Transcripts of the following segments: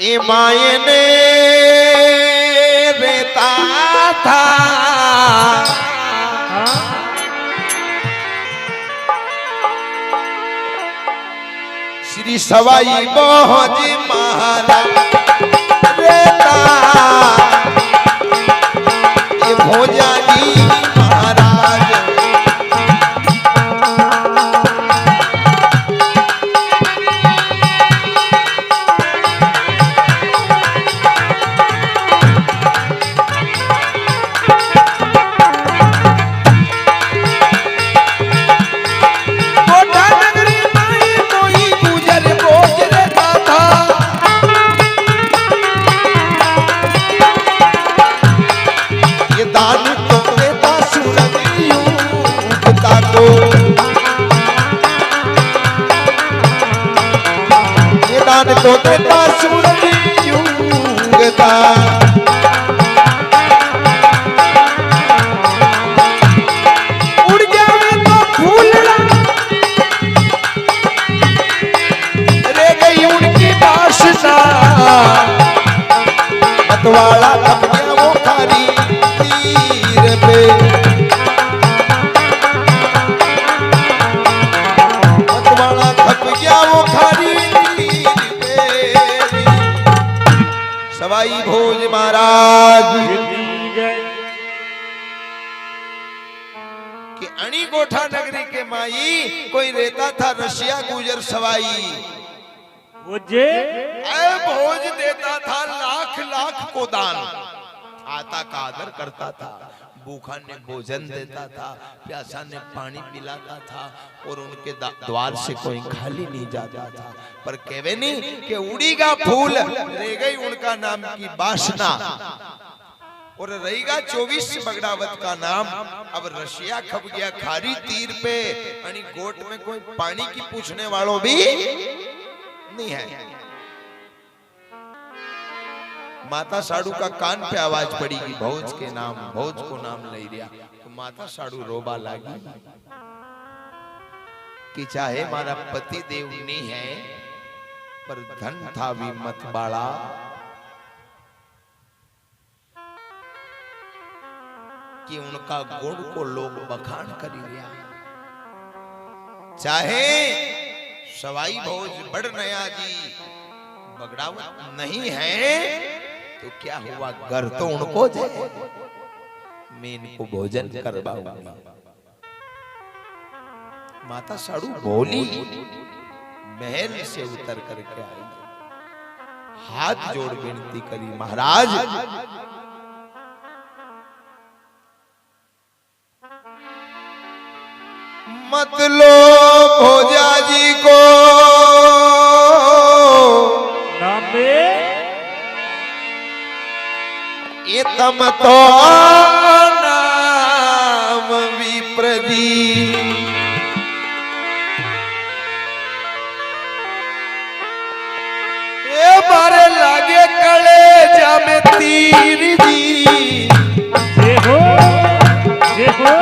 ए मायने रहता था श्री सवाई भोज महाराज रहता ये भोजाजी महाराज तो देता सूरज युगता उड़ जावे तो फूल रह गई उनकी वासना मतवाला लग गया वो खारी तीर पे मतवाला थक गया वो खारी सवाई भोज महाराज कि अणी गोठा नगरी के माई कोई रहता था रशिया गुजर सवाई भोज देता था लाख लाख को दान आता का आदर करता था भूखा ने भोजन देता था प्यासा ने पानी पिलाता था और उनके द्वार से कोई खाली नहीं जाता था पर कहवे नहीं कि उड़ीगा फूल रह गई उनका नाम की वासना और रहेगा 24 बगड़ावत का नाम अब रशिया खप गया खारी तीर पे अनी गोट में कोई पानी की पूछने वालों भी नहीं है। माता साड़ू का कान पे आवाज पड़ेगी भोज के नाम भोज को नाम ले दिया तो माता साड़ू रोबा लागी कि चाहे मारा पति देव नहीं है पर धन था भी मत बाड़ा कि उनका गुण को लोग बखान करी दिया चाहे सवाई भोज बड़ नया जी बगड़ावत नहीं है तो क्या हुआ घर तो उनको जाए मैं इनको भोजन करवाऊंगा। माता साड़ू बोली महल से उतर करके आई हाथ जोड़ विनती करी महाराज मत लो भोजा जी को ये तम तो नाम विप्रदी ये मारे लागे कले जामे तीर दी देखो देखो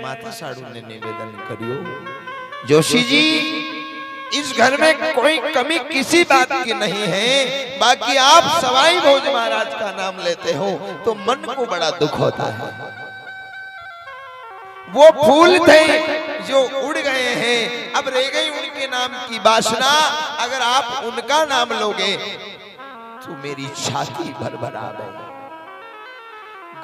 माता साड़ू ने निवेदन करियो जोशी जी इस इस घर में कोई कमी किसी बात की नहीं है। बाकी आप सवाई भोज महाराज का नाम लेते हो तो मन को बड़ा दुख होता है। वो फूल थे जो उड़ गए हैं, अब रह गई उनके नाम की वासना। अगर आप उनका नाम लोगे तो मेरी छाती भरभरा गई।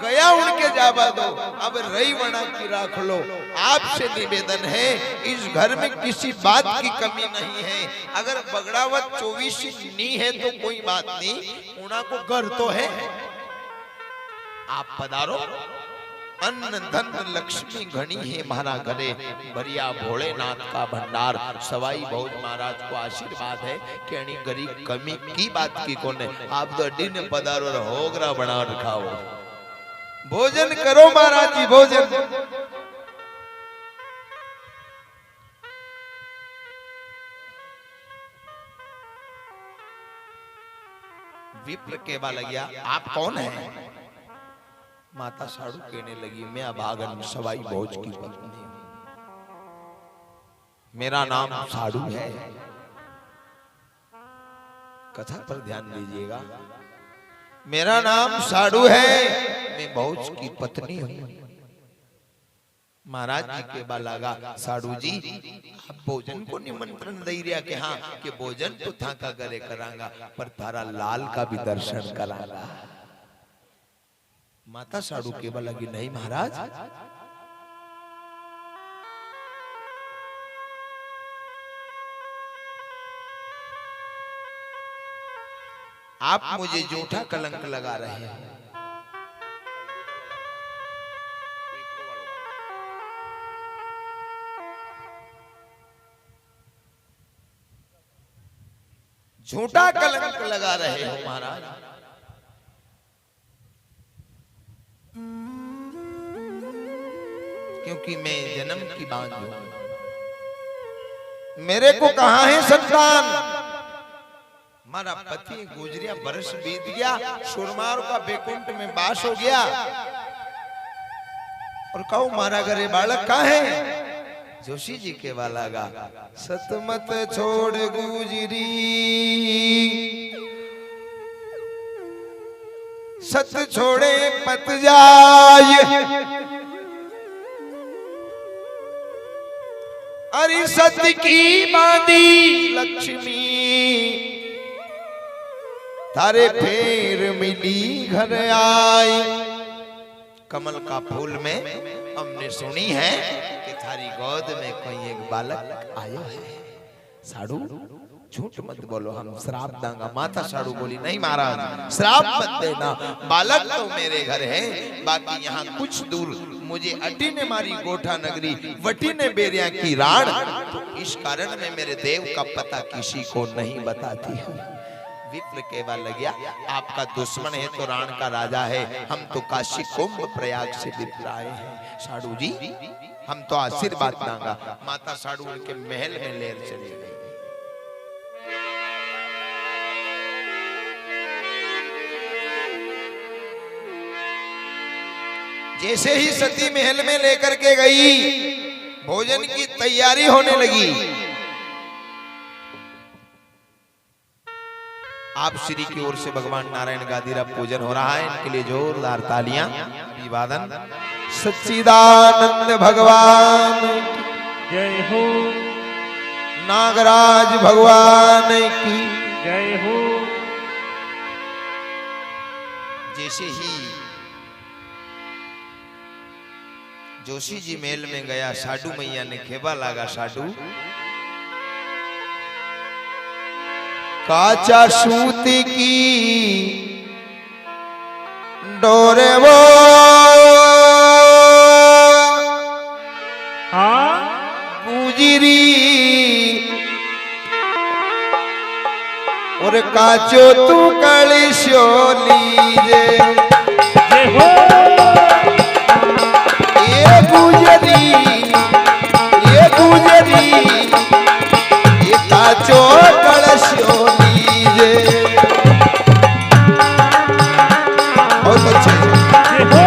गया उनके जावा दो, अब रही वना की राख लो। आपसे निवेदन है, इस घर में किसी बात की कमी नहीं है। अगर बगड़ावत 24 नी है तो कोई बात नहीं, उना को घर तो है। आप पधारो, अन्न धन लक्ष्मी घनी है महारा घरे, भरिया भोलेनाथ का भंडार। सवाई भोज महाराज को आशीर्वाद है कि अणी गरीब कमी की बात की कोने। आप तो अड्डी ने पधारो और होगरा बना रखाओ। भोजन करो महाराज जी, भोजन। विप्र कहवा लगिया, आप कौन है? माता साड़ू कहने लगी, मैं अभागन सवाई भोज की पत्नी हूं, मेरा नाम साड़ू है। कथा पर ध्यान दीजिएगा। मेरा नाम साड़ू है, मैं भोज की पत्नी हूं। महाराज जी के बालागा, साड़ू जी आप भोजन को निमंत्रण दे रिया के हाँ कि भोजन तो था का करे करांगा, पर थारा लाल का भी दर्शन करांगा। माता साड़ू के बालागी, नहीं महाराज, आप मुझे झूठा कलंक लगा रहे हैं। झूठा कलंक लगा रहे हो महाराज। क्योंकि मैं जन्म की बांझ हूं, मेरे को कहां है संतान। हमारा पति गुजरिया बरस बीत गया, सुरमार का बेकुंठ में बास हो गया, और कहूं मारा घरे बालक कहां है? जोशी जी के वाला गा, सतमत छोड़ गुजरी, सत छोड़े पत जाय, अरे सत्य की बांधी लक्ष्मी, तारे फेर मिली घर आए। कमल का फूल में हमने सुनी है कि थारी गोद में कोई एक बालक आया है। साड़ू झूठ मत बोलो, हम श्राप देंगे। माता साड़ू बोली, नहीं महाराज श्राप मत देना, बालक तो मेरे घर है, बाकी यहाँ कुछ दूर मुझे अटी ने मारी गोठा नगरी, वटी ने बेरिया की राण, तो इस कारण में मेरे देव का पता किसी को नहीं बताती है। विप्र कहवा लगिया, आपका दुश्मन है तो राण का राजा है, हम तो काशी कुंभ प्रयाग से विप्र आए हैं। साड़ू जी हम तो आशीर्वाद देंगे। माता साड़ू उनके महल में लेर चली गई। जैसे ही सती महल में लेकर के गई, भोजन की तैयारी होने लगी। आप श्री की ओर से भगवान नारायण गादीरा पूजन हो रहा है, इनके लिए जोरदार तालियां, अभिवादन। सच्चिदानंद भगवान जय हो, नागराज भगवान की जय हो। जैसे ही जोशी जी मेल में गया, साडू मैया ने खेबा लागा, साडू काचा सूती की डोरे वो गुजरी, और काचो तू कलिशो लीजे। जय हो, ये गुजरी, ये गुजरी, ये काचो कलशो लीजे। बहुत अच्छे। जय हो।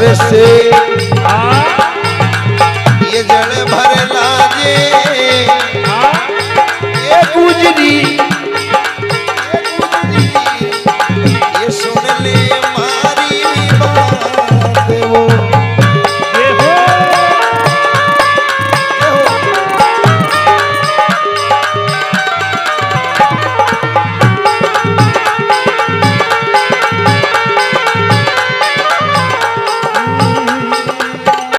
से